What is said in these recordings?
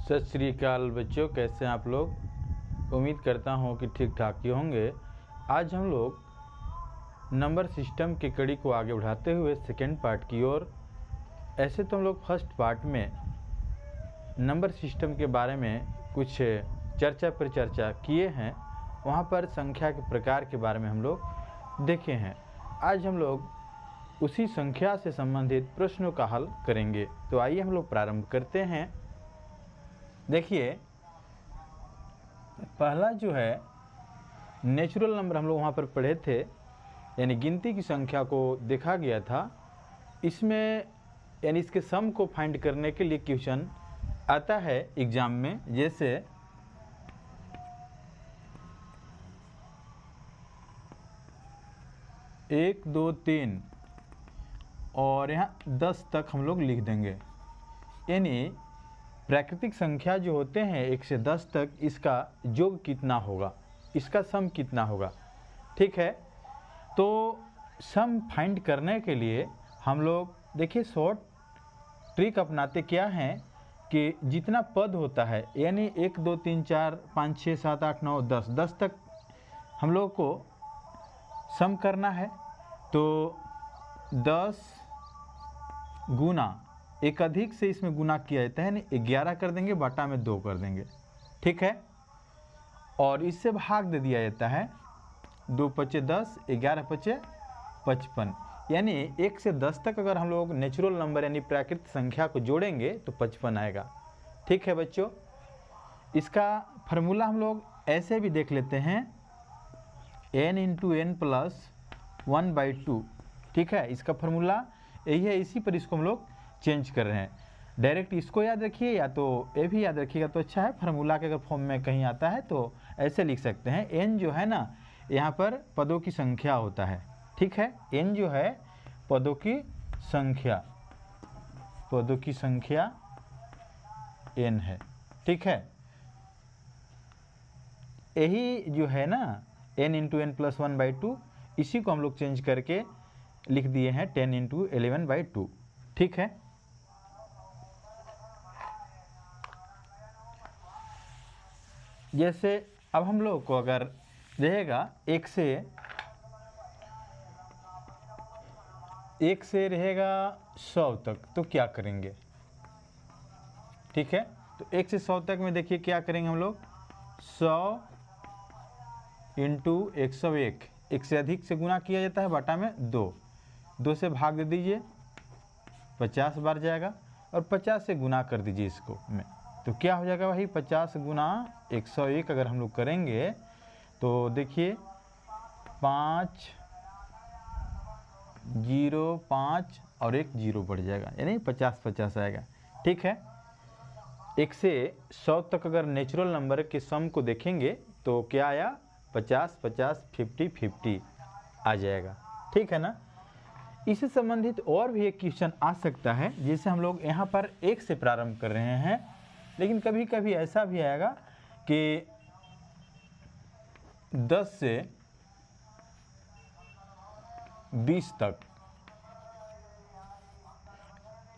सत श्री अकाल बच्चों, कैसे हैं आप लोग। उम्मीद करता हूँ कि ठीक ठाक ही होंगे। आज हम लोग नंबर सिस्टम की कड़ी को आगे बढ़ाते हुए सेकेंड पार्ट की ओर। ऐसे तो हम लोग फर्स्ट पार्ट में नंबर सिस्टम के बारे में कुछ चर्चा पर चर्चा किए हैं, वहाँ पर संख्या के प्रकार के बारे में हम लोग देखे हैं। आज हम लोग उसी संख्या से संबंधित प्रश्नों का हल करेंगे। तो आइए हम लोग प्रारंभ करते हैं। देखिए, पहला जो है नेचुरल नंबर हम लोग वहाँ पर पढ़े थे, यानी गिनती की संख्या को देखा गया था। इसमें यानी इसके सम को फाइंड करने के लिए क्वेश्चन आता है एग्जाम में, जैसे एक दो तीन और यहाँ 10 तक हम लोग लिख देंगे। यानी प्राकृतिक संख्या जो होते हैं 1 से 10 तक, इसका योग कितना होगा, इसका सम कितना होगा। ठीक है, तो सम फाइंड करने के लिए हम लोग देखिए शॉर्ट ट्रिक अपनाते क्या हैं कि जितना पद होता है, यानी 1 2 3 4 5 6 7 8 9 10 तक हम लोग को सम करना है। तो 10 गुना एक अधिक से इसमें गुना किया जाता है, यानी 11 कर देंगे, बटा में 2 कर देंगे। ठीक है, और इससे भाग दे दिया जाता है। 2 पचे 10, 11 पचे 55, यानी 1 से 10 तक अगर हम लोग नेचुरल नंबर यानी प्राकृतिक संख्या को जोड़ेंगे तो 55 आएगा। ठीक है बच्चों, इसका फार्मूला हम लोग ऐसे भी देख लेते हैं, n इंटू एन प्लस 1/2। ठीक है, इसका फार्मूला यही है, इसी पर इसको हम लोग चेंज कर रहे हैं। डायरेक्ट इसको याद रखिए या तो ये भी याद रखिएगा तो अच्छा है। फार्मूला के अगर फॉर्म में कहीं आता है तो ऐसे लिख सकते हैं। n जो है ना, यहाँ पर पदों की संख्या होता है। ठीक है, n जो है पदों की संख्या n है। ठीक है, यही जो है ना n इंटू एन प्लस 1/2, इसी को हम लोग चेंज करके लिख दिए हैं 10 इंटू 11/2। ठीक है, जैसे अब हम लोग को अगर रहेगा 1 से रहेगा 100 तक, तो क्या करेंगे। ठीक है, तो 1 से 100 तक में देखिए क्या करेंगे हम लोग, 100 इंटू 101, 1 से अधिक से गुना किया जाता है, बटा में 2 से भाग दे दीजिए, 50 बार जाएगा, और 50 से गुना कर दीजिए इसको में, तो क्या हो जाएगा भाई 50 गुना 101 अगर हम लोग करेंगे तो देखिए 5 0 5 और 1 0 बढ़ जाएगा, यानी 50 आएगा। ठीक है, 1 से 100 तक अगर नेचुरल नंबर के सम को देखेंगे तो क्या आया, 50 50 50 50 आ जाएगा। ठीक है ना। इससे संबंधित और भी एक क्वेश्चन आ सकता है, जैसे हम लोग यहाँ पर 1 से प्रारंभ कर रहे हैं, लेकिन कभी कभी ऐसा भी आएगा कि 10 से 20 तक,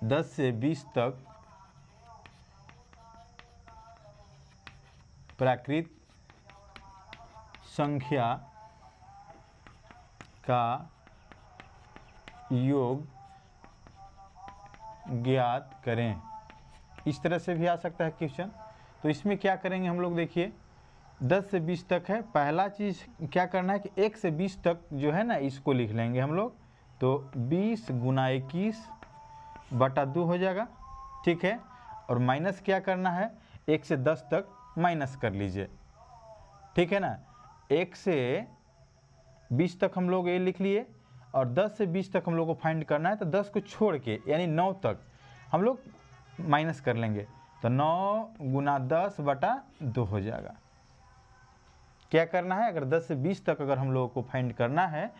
10 से 20 तक प्राकृत संख्या का योग ज्ञात करें। इस तरह से भी आ सकता है क्वेश्चन। तो इसमें क्या करेंगे हम लोग, देखिए 10 से 20 तक है, पहला चीज़ क्या करना है कि 1 से 20 तक जो है ना, इसको लिख लेंगे हम लोग, तो 20 गुना 21 बटा 2 हो जाएगा। ठीक है, और माइनस क्या करना है, 1 से 10 तक माइनस कर लीजिए। ठीक है ना, 1 से 20 तक हम लोग ये लिख लिए, और 10 से 20 तक हम लोग को फाइंड करना है, तो 10 को छोड़ के यानी 9 तक हम लोग माइनस कर लेंगे, तो 9 गुना 10 बटा 2 हो जाएगा। क्या करना है, अगर 10 से 20 तक अगर हम लोगों को फाइंड करना है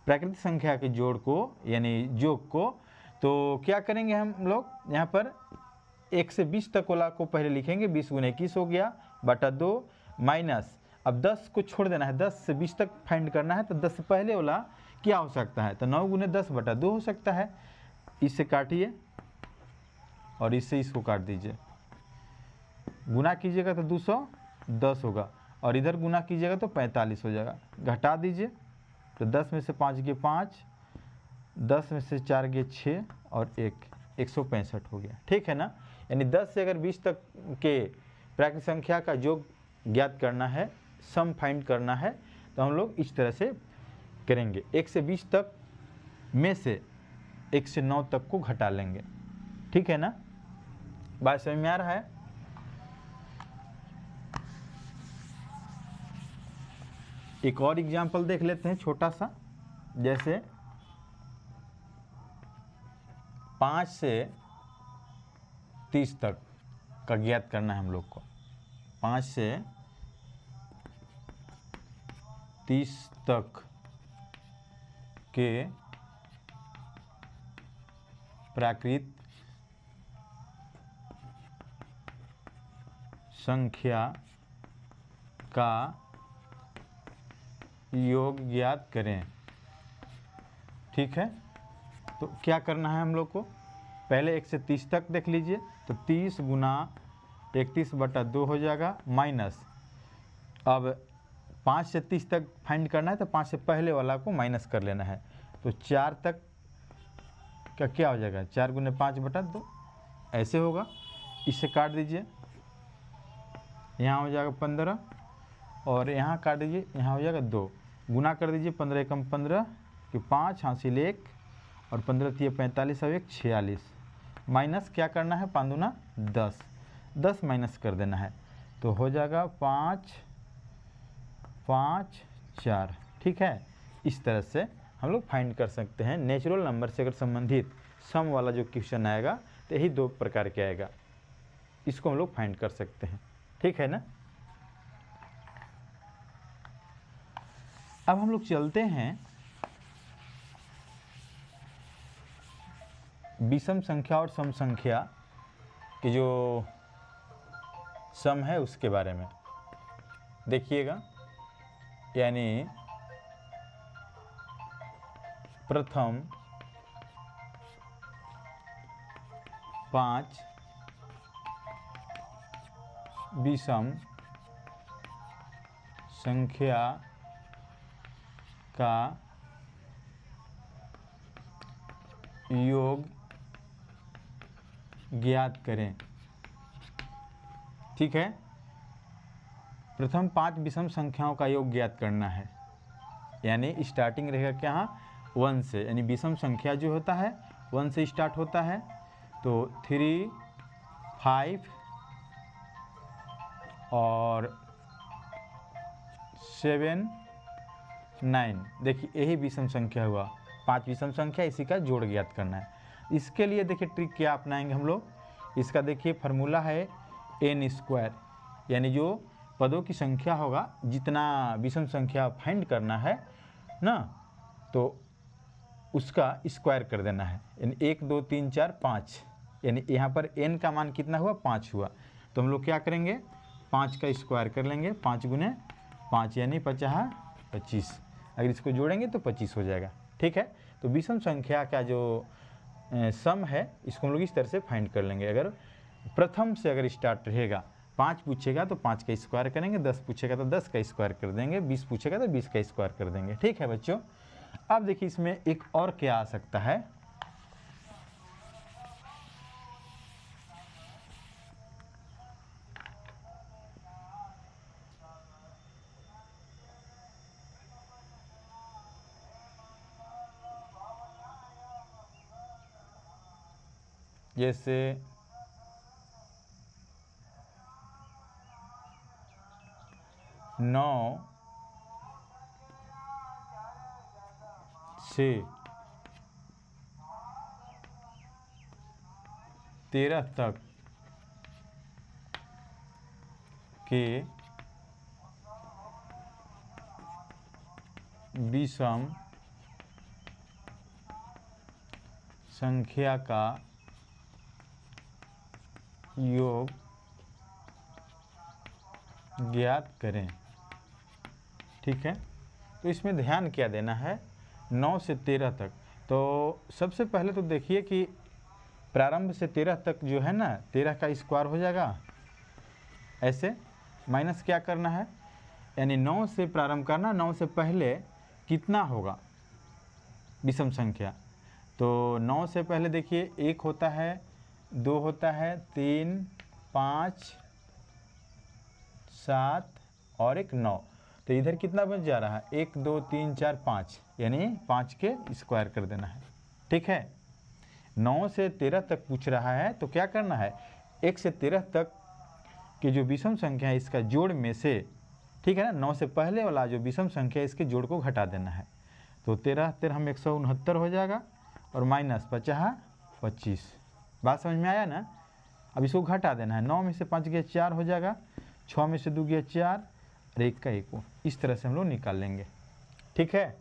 प्राकृतिक संख्या के जोड़ को यानी योग को, तो क्या करेंगे हम लोग, यहाँ पर 1 से 20 तक वाला को पहले लिखेंगे, 20 गुना 21 हो गया बटा 2 माइनस, अब 10 को छोड़ देना है, 10 से 20 तक फाइंड करना है, तो 10 से पहले वाला क्या हो सकता है, तो 9 गुने 10 बटा 2 हो सकता है। इससे काटिए और इससे इसको काट दीजिए, गुना कीजिएगा तो 210 होगा, और इधर गुना कीजिएगा तो 45 हो जाएगा। घटा दीजिए तो 10 में से 5 गए 5, 10 में से 4 गए 6 और 165 हो गया। ठीक है ना। यानी 10 से अगर 20 तक के प्राकृतिक संख्या का योग ज्ञात करना है, सम फाइंड करना है, तो हम लोग इस तरह से करेंगे। 1 से 20 तक में से 1 से 9 तक को घटा लेंगे। ठीक है ना, बात समझ में आ रहा है। एक और एग्जाम्पल देख लेते हैं छोटा सा, जैसे 5 से 30 तक का ज्ञात करना है हम लोग को। 5 से 30 तक के प्राकृत संख्या का योग ज्ञात करें। ठीक है, तो क्या करना है हम लोग को, पहले 1 से 30 तक देख लीजिए, तो 30 गुना 31/2 हो जाएगा, माइनस, अब 5 से 30 तक फाइंड करना है तो 5 से पहले वाला को माइनस कर लेना है, तो 4 तक का क्या हो जाएगा, 4 गुने 5/2 ऐसे होगा। इससे काट दीजिए, यहाँ हो जाएगा 15 और यहाँ काट दीजिए, यहाँ हो जाएगा 2, गुना कर दीजिए 15 एकम 15 कि 5 हासिल 1 और 15 3 45 और 1 46, माइनस क्या करना है 5 दूना 10, 10 माइनस कर देना है, तो हो जाएगा 5 5 4। ठीक है, इस तरह से हम लोग फाइंड कर सकते हैं। नेचुरल नंबर से अगर संबंधित सम वाला जो क्वेश्चन आएगा तो यही 2 प्रकार के आएगा, इसको हम लोग फाइंड कर सकते हैं। ठीक है ना। अब हम लोग चलते हैं विषम संख्या और सम संख्या के जो सम है उसके बारे में देखिएगा। यानी प्रथम 5 विषम संख्या का योग ज्ञात करें। ठीक है, प्रथम 5 विषम संख्याओं का योग ज्ञात करना है, यानी स्टार्टिंग रहेगा क्या 1 से, यानी विषम संख्या जो होता है 1 से स्टार्ट होता है, तो 3 5 और 7 9, देखिए यही विषम संख्या हुआ। 5 विषम संख्या, इसी का जोड़ ज्ञात करना है। इसके लिए देखिए ट्रिक क्या अपनाएंगे हम लोग, इसका देखिए फार्मूला है n², यानी जो पदों की संख्या होगा, जितना विषम संख्या फाइंड करना है ना, तो उसका स्क्वायर कर देना है, यानी 1 2 3 4 5, यानी यहाँ पर n का मान कितना हुआ 5 हुआ, तो हम लोग क्या करेंगे 5 का स्क्वायर कर लेंगे, 5 गुने 5 यानी 50 25, अगर इसको जोड़ेंगे तो 25 हो जाएगा। ठीक है, तो विषम संख्या का जो सम है इसको हम लोग इस तरह से फाइंड कर लेंगे। अगर प्रथम से अगर स्टार्ट रहेगा, 5 पूछेगा तो 5 का स्क्वायर करेंगे, 10 पूछेगा तो 10 का स्क्वायर कर देंगे, 20 पूछेगा तो 20 का स्क्वायर कर देंगे। ठीक है बच्चों, अब देखिए इसमें एक और क्या आ सकता है, जैसे 9 से 13 तक के विषम संख्या का योग ज्ञात करें। ठीक है, तो इसमें ध्यान क्या देना है, 9 से 13 तक, तो सबसे पहले तो देखिए कि प्रारंभ से 13 तक जो है ना, 13 का स्क्वायर हो जाएगा ऐसे माइनस क्या करना है, यानी 9 से प्रारंभ करना, 9 से पहले कितना होगा विषम संख्या। तो 9 से पहले देखिए 1 होता है, 2 होता है, 3, 5, 7 और एक 9। तो इधर कितना बच जा रहा है, 1 2 3 4 5, यानी 5 के स्क्वायर कर देना है। ठीक है, 9 से 13 तक पूछ रहा है तो क्या करना है, 1 से 13 तक की जो विषम संख्या है इसका जोड़ में से, ठीक है ना, 9 से पहले वाला जो विषम संख्या है इसके जोड़ को घटा देना है। तो 13 13 169 हो जाएगा और माइनस 50 25। बात समझ में आया ना। अब इसको घटा देना है, 9 में से 5 गया 4 हो जाएगा, 6 में से 2 गया 4 और 1 का 1 हो। इस तरह से हम लोग निकाल लेंगे। ठीक है,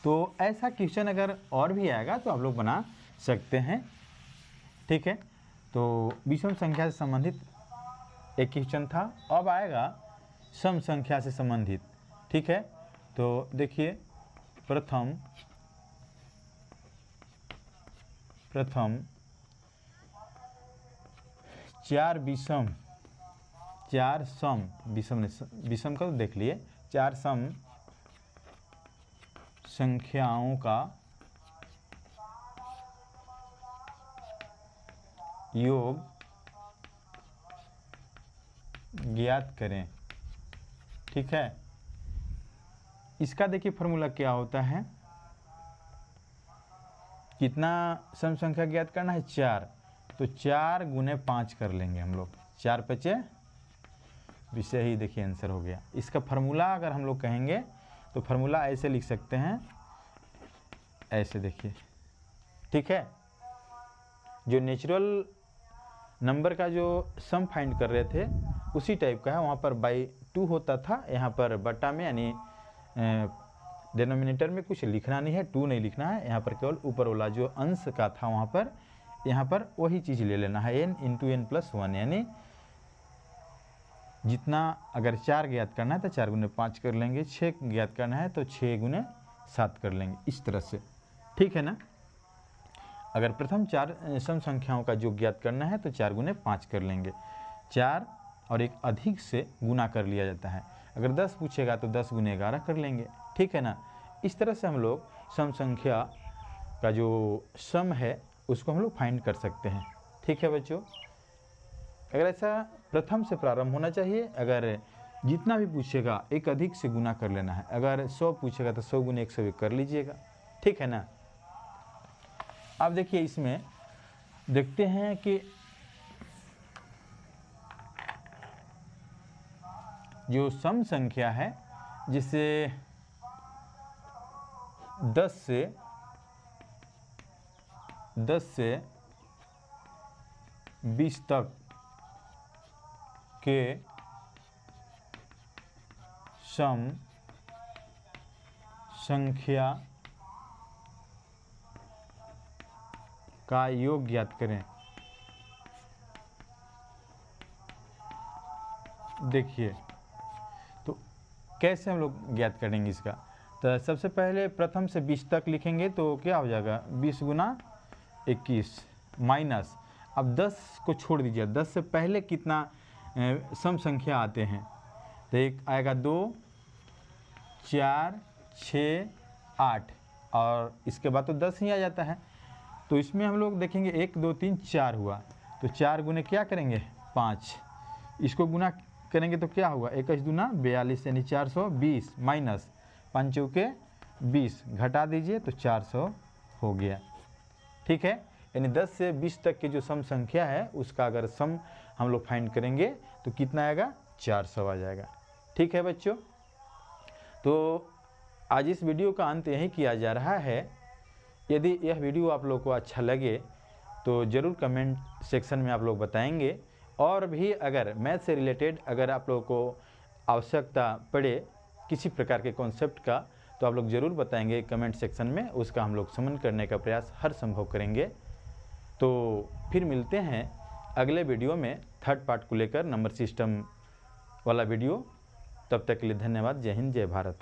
तो ऐसा क्वेश्चन अगर और भी आएगा तो आप लोग बना सकते हैं। ठीक है, तो विषम संख्या से संबंधित एक क्वेश्चन था। अब आएगा सम संख्या से संबंधित। ठीक है, तो देखिए प्रथम 4 विषम, 4 सम, विषम का तो देख लिए, 4 सम संख्याओं का योग ज्ञात करें। ठीक है, इसका देखिए फॉर्मूला क्या होता है, कितना सम संख्या ज्ञात करना है, 4, तो 4 गुने 5 कर लेंगे हम लोग, 4 5 विषय ही देखिए आंसर हो गया। इसका फार्मूला अगर हम लोग कहेंगे तो फार्मूला ऐसे लिख सकते हैं, ऐसे देखिए। ठीक है, जो नेचुरल नंबर का जो सम फाइंड कर रहे थे उसी टाइप का है, वहाँ पर बाई 2 होता था, यहाँ पर बट्टा में यानी डिनोमिनेटर में कुछ लिखना नहीं है, 2 नहीं लिखना है, यहाँ पर केवल ऊपर वाला जो अंश का था वहाँ पर, यहाँ पर वही चीज़ ले लेना है, n इंटू n प्लस 1, यानी जितना अगर 4 ज्ञात करना है तो 4 गुने 5 कर लेंगे, 6 ज्ञात करना है तो 6 गुने 7 कर लेंगे, इस तरह से। ठीक है ना, अगर प्रथम 4 सम संख्याओं का योग ज्ञात करना है तो 4 गुने 5 कर लेंगे, 4 और एक अधिक से गुना कर लिया जाता है। अगर 10 पूछेगा तो 10 गुने 11 कर लेंगे। ठीक है ना, इस तरह से हम लोग सम संख्या का जो सम है उसको हम लोग फाइंड कर सकते हैं। ठीक है बच्चों, अगर ऐसा प्रथम से प्रारंभ होना चाहिए, अगर जितना भी पूछेगा एक अधिक से गुना कर लेना है, अगर 100 पूछेगा तो 100 गुने 101 कर लीजिएगा। ठीक है ना, अब देखिए इसमें देखते हैं कि जो सम संख्या है जिसे 10 से 20 तक के सम संख्या का योग ज्ञात करें। देखिए तो कैसे हम लोग ज्ञात करेंगे इसका, तो सबसे पहले प्रथम से 20 तक लिखेंगे तो क्या हो जाएगा, 20 गुना 21 माइनस, अब 10 को छोड़ दीजिए, 10 से पहले कितना सम संख्या आते हैं, तो एक आएगा 2 4 6 8 और इसके बाद तो 10 ही आ जाता है। तो इसमें हम लोग देखेंगे 1 2 3 4 हुआ, तो 4 गुने क्या करेंगे 5, इसको गुना करेंगे तो क्या होगा 21 दूना 42 यानी 420 माइनस 5 चौके 20 घटा दीजिए तो 400 हो गया। ठीक है, यानी 10 से 20 तक की जो सम संख्या है उसका अगर सम हम लोग फाइंड करेंगे तो कितना आएगा 400 आ जाएगा। ठीक है बच्चों, तो आज इस वीडियो का अंत यही किया जा रहा है। यदि यह वीडियो आप लोग को अच्छा लगे तो ज़रूर कमेंट सेक्शन में आप लोग बताएंगे, और भी अगर मैथ से रिलेटेड अगर आप लोगों को आवश्यकता पड़े किसी प्रकार के कॉन्सेप्ट का तो आप लोग ज़रूर बताएंगे कमेंट सेक्शन में, उसका हम लोग समन करने का प्रयास हर संभव करेंगे। तो फिर मिलते हैं अगले वीडियो में थर्ड पार्ट को लेकर, नंबर सिस्टम वाला वीडियो। तब तक के लिए धन्यवाद। जय हिंद, जय भारत।